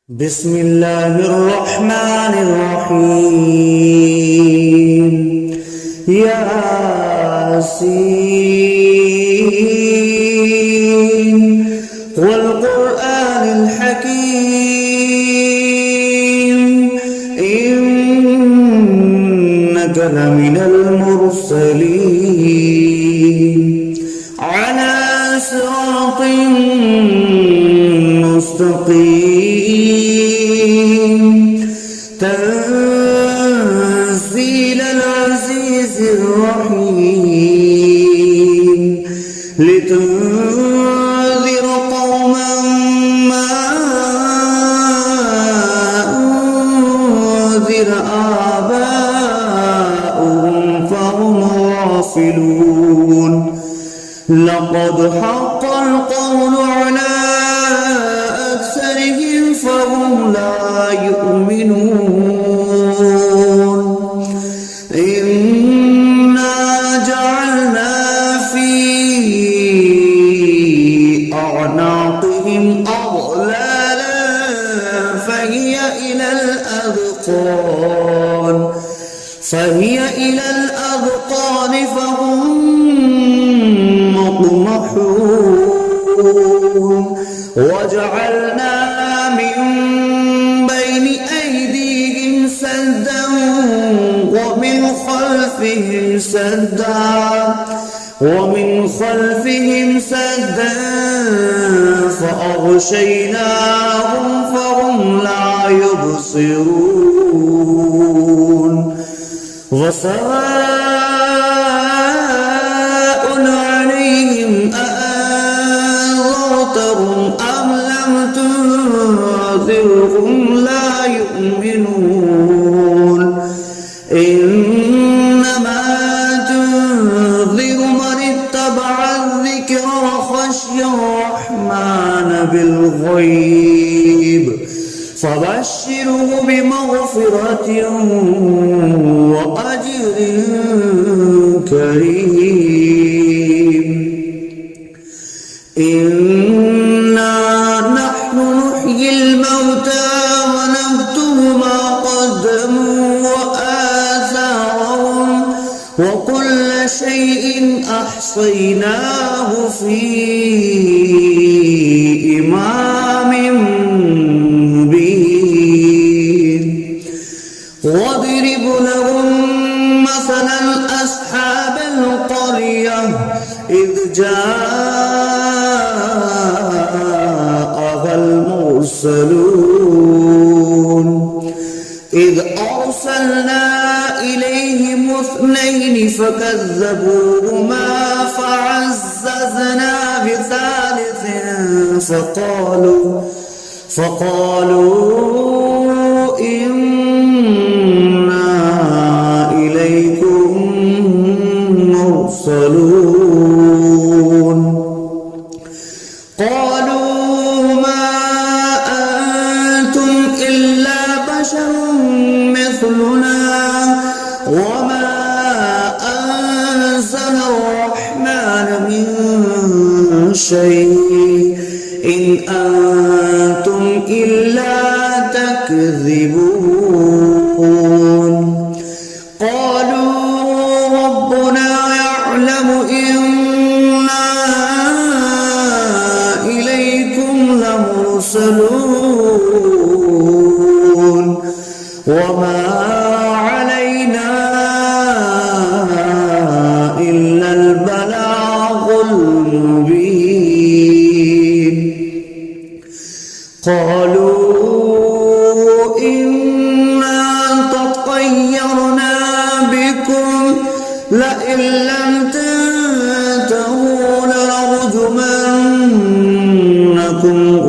بسم الله الرحمن الرحيم. ياسين والقرآن الحكيم إنك لمن المرسلين على صراط مستقيم تنزيل العزيز الرحيم لتنذر قوما ما أنذر آباؤهم فهم غافلون. لقد حق القول على أكثرهم فهم لا يؤمنون. إنا جعلنا في أعناقهم أغلالا فهي إلى الأذقان فهم مقمحون. وجعلنا من بين أيديهم سدا ومن خلفهم سدا فأغشيناهم فهم لا يبصرون. وسواء عليهم أأنذرتهم أم لم تنذرهم لا يؤمنون. إنما تنذر من اتبع الذكر وخشي الرحمن بالغيب فبشره بمغفرة وأجر كريم. إنا نحن نحيي الموتى ونكتب ما قدموا وآثارهم وكل شيء أحصيناه في إمام مبين. واضرب لهم مثلا أصحاب القرية إذ جاءها المرسلون إذ أرسلنا إليهم اثنين فكذبوهما فعززنا بثالث فقالوا إنا إليكم مرسلون. قالوا ما أنتم إلا بشر مثلنا وما أنزل الرحمن من شيء إن أنتم إلا تكذبون. قالوا ربنا يعلم إنا إليكم لمرسلون وما علينا إلا البلاغ المبين. قالوا إنا تطيرنا بكم لئن لم تنتهوا لنرجمنكم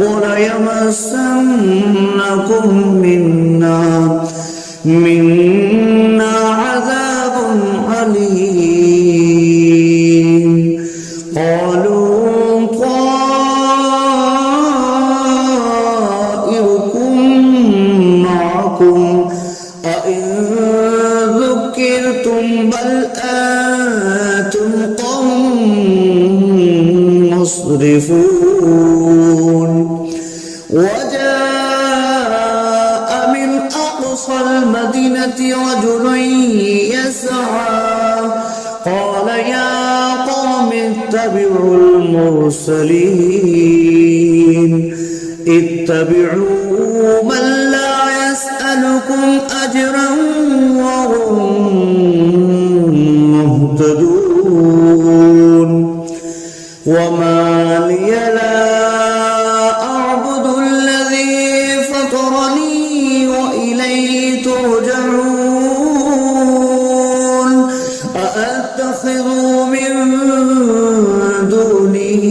وليمسنكم منا عذاب أليم. قالوا طائركم معكم أئن ذكرتم بل أنتم قوم مسرفون. وجاء أقصى المدينة رجل يسعى قال يا قوم اتبعوا المرسلين اتبعوا من لا يسألكم أجرا وهم مهتدون وما لي لا أعبد الذي فطرني وإليه ترجعون أأتخذ من دونه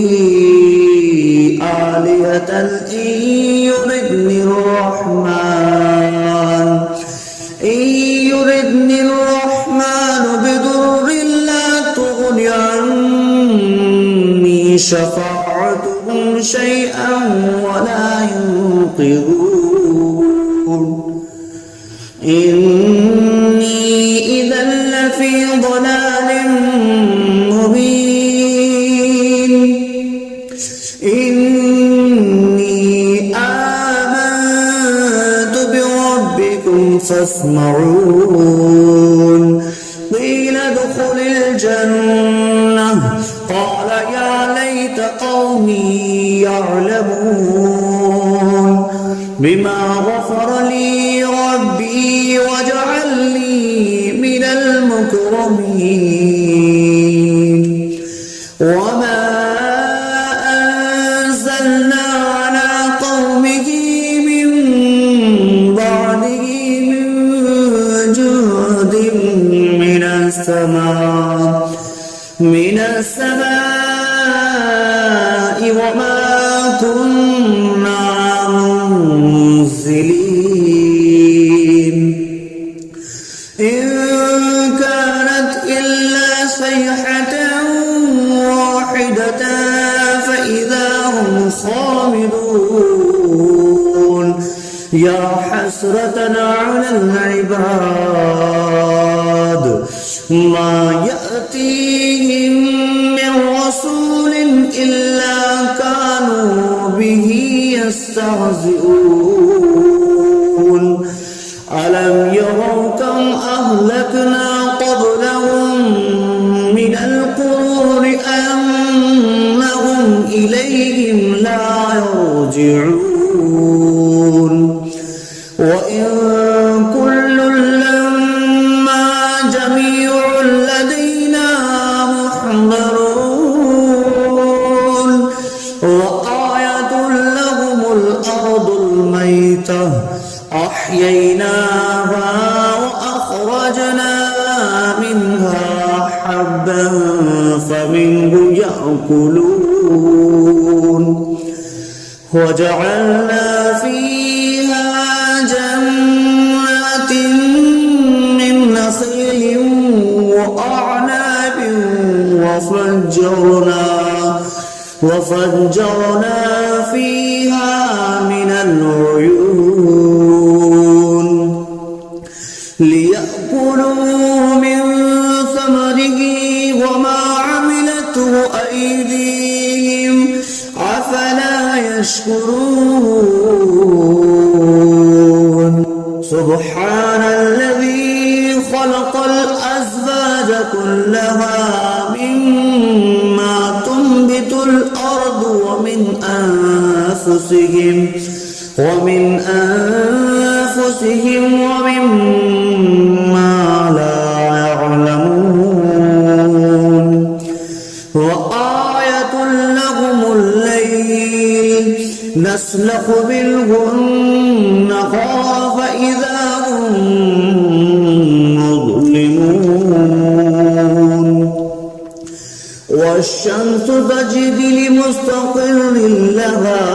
آلهة إن يردني الرحمن بضر لا تغن عني شفاعتهم شيئا ولا ينقذون إني إذا لفي ضلال مبين إني آمنت بربكم فاسمعون قيل ادخل الجنة قال يا ليت قومي يعلمون بما غفر لي ربي وجعلني من المكرمين وما أنزلنا على قومه من بعده من جود من السماء وما كنا منزلين إن كانت إلا صيحة واحدة فإذا هم خامدون يا حسرة على العباد ما يأتيهم من رسول إلا كانوا به يستهزئون ألم يروا كم أهلكنا قبلهم من القرون أنهم إليهم لا يرجعون وإن كل لما جميع لدينا محضرون وآية لهم الأرض الميتة أحييناها وأخرجنا منها حبا فمنه يأكلون وجعلنا فيها جنات من نخيل وأعناب وفجرنا فيها من العيون ليأكلوا من ثمره وما عملته أيديهم أفلا يشكرون سبحان الذي خلق الأزواج كلها مما تنبت الأرض ومن أنفسهم ومما لا يعلمون وآية لهم الليل نسلخ منه النهار فإذا هم مظلمون والشمس تجري لمستقر لها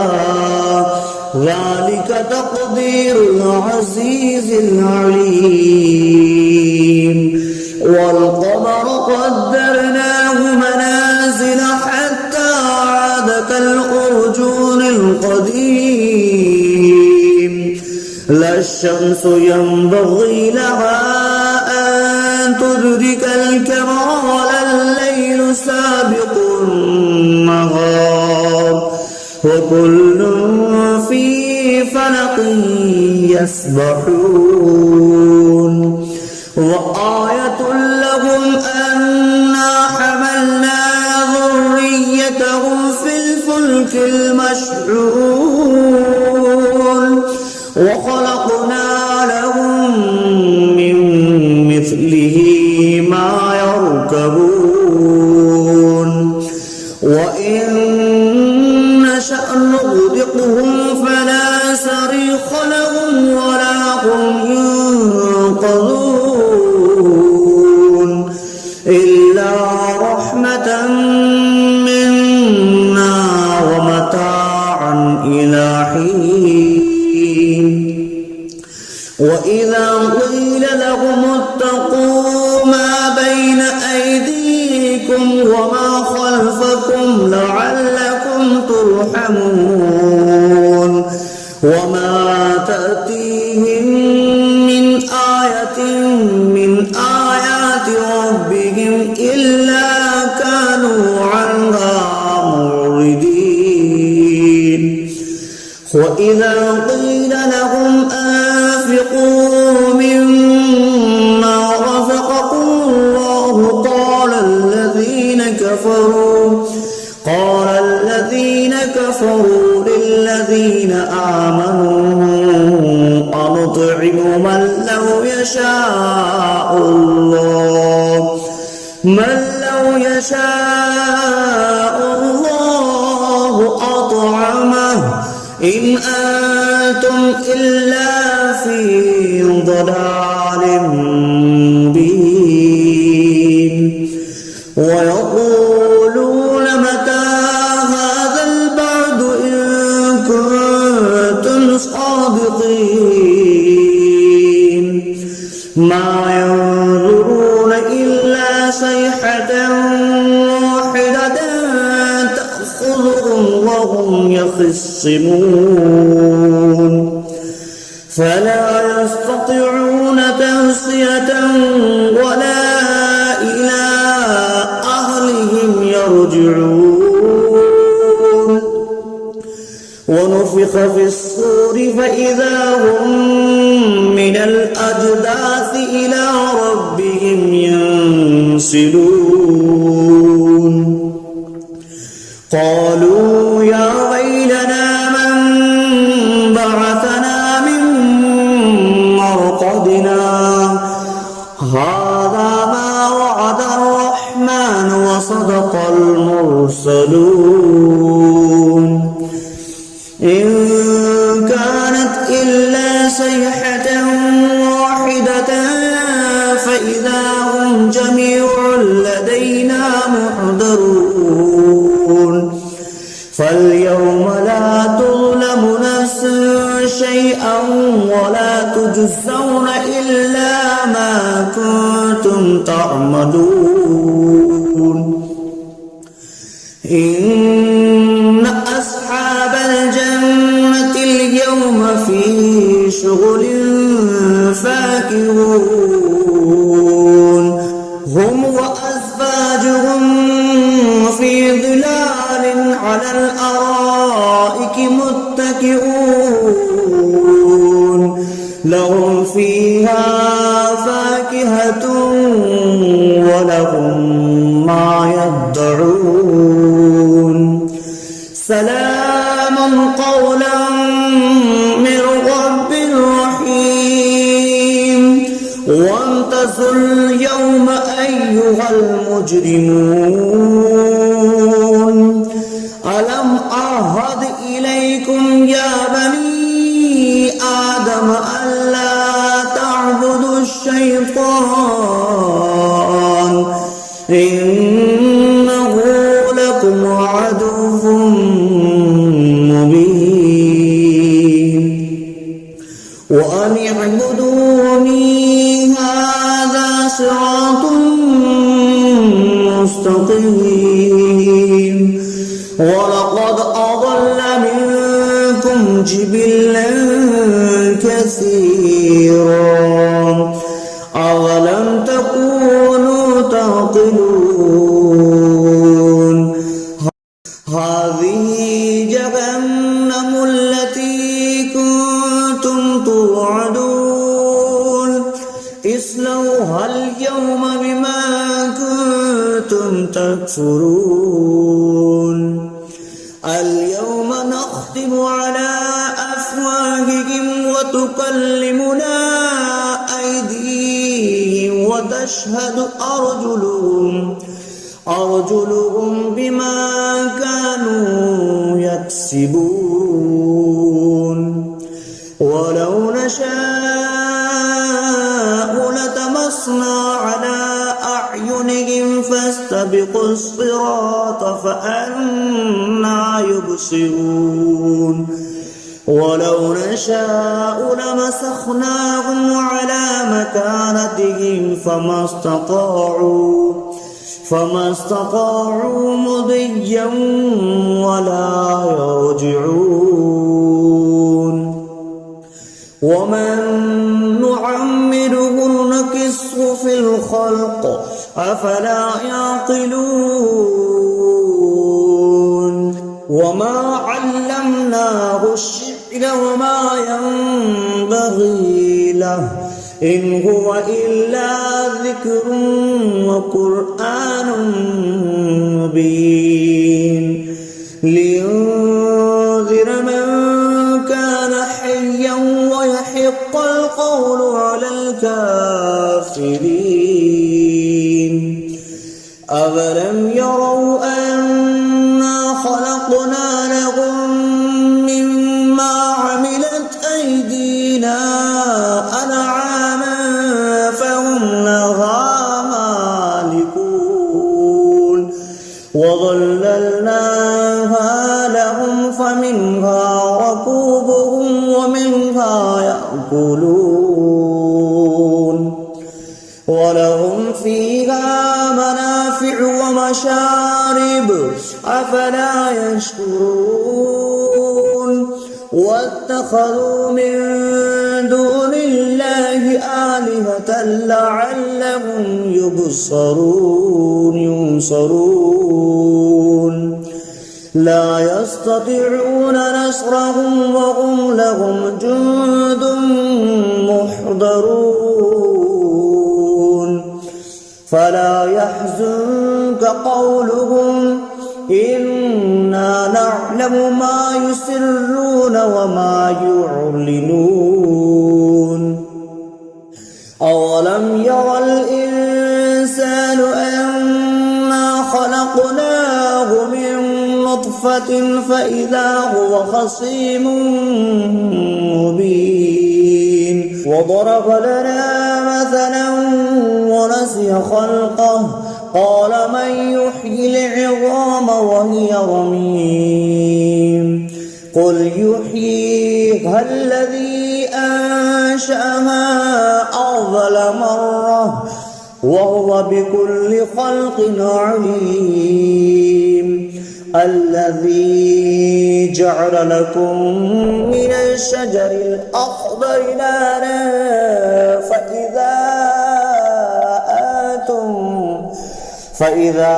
ذلك تقدير العزيز العليم والقمر قدرناه منازل حتى عاد كالأرجون القديم لا الشمس ينبغي لها أن تدرك الكمال الليل سابق النهار وكل في فلق يسبحون وخلقنا لهم من مثله ما يركبون وإن نشأ نغرقهم فلا صريخ لهم ولا هم ينقذون إلا رحمة منا ومتاعا إلى حين وإذا قيل لهم اتقوا ما بين أيديكم وما خلفكم لعلكم ترحمون وما تأتيهم من آية من آيات ربهم إلا كانوا عنها معرضين وإذا قيل لهم أنفقوا مما رزقكم الله قال الذين كفروا للذين آمنوا أنطعم من لو يشاء الله أطعمه إن أنتم إلا في ضلال مبين ويقولون متى هذا البعد إن كنتم صادقين ما ينظرون إلا صيحة واحدة تأخذهم وهم يخصمون فلا يستطيعون توصية ولا إلى أهلهم يرجعون ونفخ في الصور فإذا هم من الأجداث إلى ربهم ينسلون قالوا يا ويلنا من بعثنا من مرقدنا هذا ما وعد الرحمن وصدق المرسلون إن كانت إلا صيحة واحدة فإذا هم جميع لدينا محضرون فاليوم لا تظلم نفس شيئا ولا تجزون إلا ما كنتم تعملون إن أصحاب الجنة اليوم في شغل فاكهون هم وأزواجهم في ظلال على الأرائك متكئون لهم فيها فاكهة ولهم ما يدعون سلام قولا من رب رحيم وامتازوا اليوم أيها المجرمون ألم أعهد إليكم يا بني آدم ألا تعبدوا الشيطان إنه لكم عدو مبين وأن اعبدوني هذا صراط مستقيم ولقد أضل منكم جبلا كثيرا أولم تكونوا تعقلون هذه جهنم التي كنتم توعدون اصلوها اليوم بما كنتم تكفرون اليوم نختم على أفواههم تشهد أرجلهم بما كانوا يكسبون ولو نشاء لطمسنا على أعينهم فاستبقوا الصراط فأنى يبصرون ولو نشاء لمسخناهم على مكانتهم فما استطاعوا مضيا ولا يرجعون ومن نعمره نكسه في الخلق أفلا يعقلون وما علمناه الشعر وما ينبغي له إن هو إلا ذكر وقرآن مبين لينذر من كان حيا ويحق القول على الكافرين أولم يروا أنا خلقنا لهم مما عملت أيدينا أنعاما فهم لها مالكون وظللناها لهم فمنها ركوبهم ومنها يأكلون ولهم فيها منافع ومشارب أفلا يشكرون واتخذوا من دون الله آلهة لعلهم ينصرون لا يستطيعون نصرهم وهم لهم جند محضرون فلا يحزنك قولهم إنا نعلم ما يسرون وما يعلنون أولم يرى الإنسان أنا خلقناه من نطفة فإذا هو خصيم مبين وضرب لنا مثلا ونسي خلقه قال من يحيي العظام وهي رميم قل يحييها الذي أنشأها أول مرة وهو بكل خلق عليم الذي جعل لكم من الشجر الأخضر نارا فإذا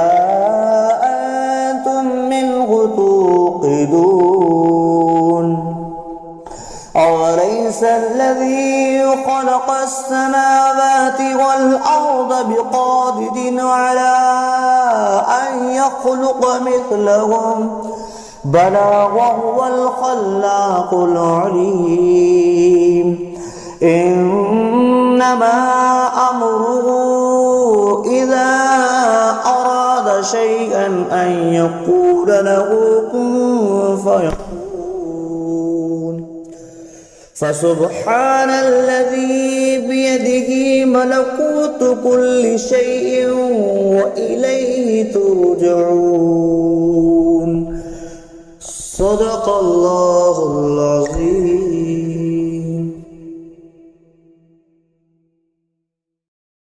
أنتم منه توقدون أوليس الذي خلق السماوات والأرض بقادر على أن يخلق مثلهم بلى وهو الخلاق العليم إنما أمره إذا أراد شيئا أن يقول له كن فيكون فسبحان الذي بيده ملكوت كل شيء وإليه ترجعون صدق الله العظيم.